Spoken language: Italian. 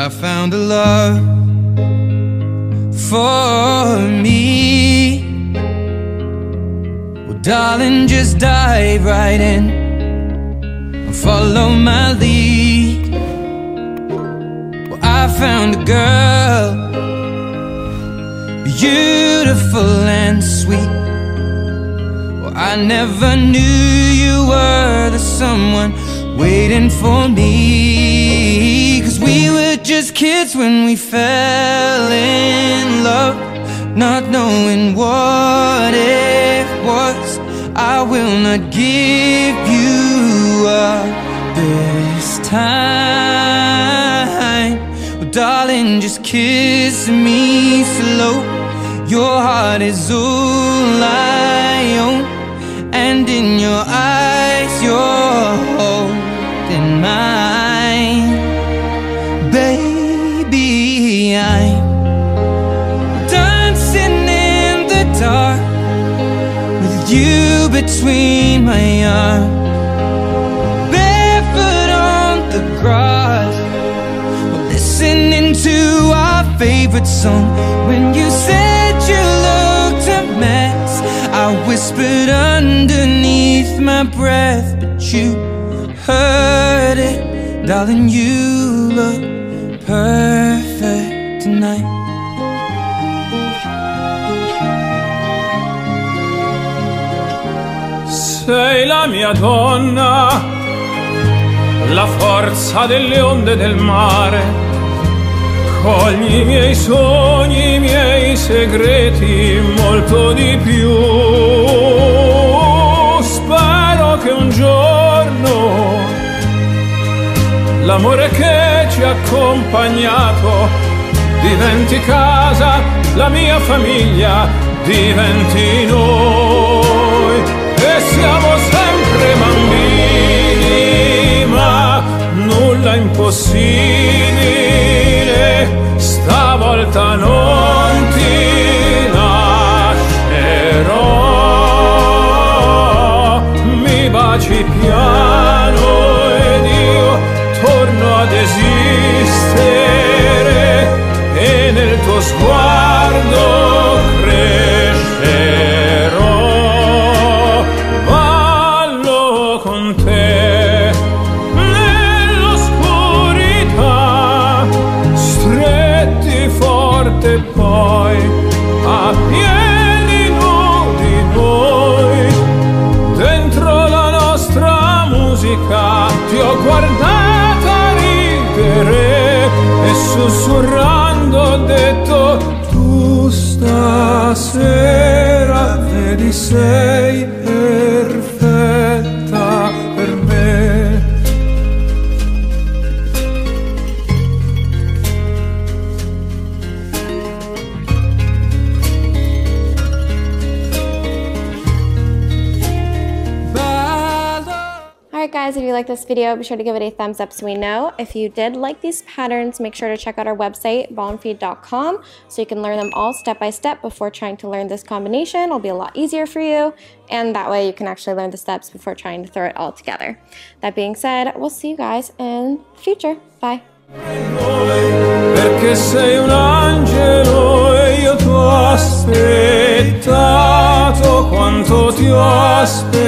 I found a love for me. Well, darling, just dive right in and follow my lead. Well, I found a girl, beautiful and sweet. Well, I never knew you were the someone waiting for me. 'Cause we were just kids when we fell in love, not knowing what it was. I will not give you up this time. Well, darling, just kiss me slow. Your heart is all I own, and in your eyes you're holding mine. Baby, I'm dancing in the dark with you between my arms, barefoot on the grass, listening to our favorite song. When you said you looked a mess, I whispered underneath my breath, but you heard it. Darling, you look perfect tonight. Sei la mia donna, la forza delle onde del mare. Cogli i miei sogni, i miei segreti, molto di più. Spero che un giorno l'amore che ci ha accompagnato diventi casa, la mia famiglia diventi noi. E siamo sempre bambini, ma nulla impossibile. Stavolta non ti lascerò. Mi baci piano ed io torno ad esistere, e nel tuo sguardo crescerò. Ballo con te nell'oscurità, stretti forte poi a piedi nudi noi. Dentro la nostra musica ti ho guardata ridere e sussurrando ho detto: tu stasera vedi sei perfetta per me. Alright guys, if you like this video, be sure to give it a thumbs up so we know. If you did like these patterns, make sure to check out our website, ballroomfeed.com, so you can learn them all step by step before trying to learn this combination. It'll be a lot easier for you, and that way you can actually learn the steps before trying to throw it all together. That being said, we'll see you guys in the future. Bye! Perché sei un angelo e io t'ho aspettato quanto ti ho aspettato.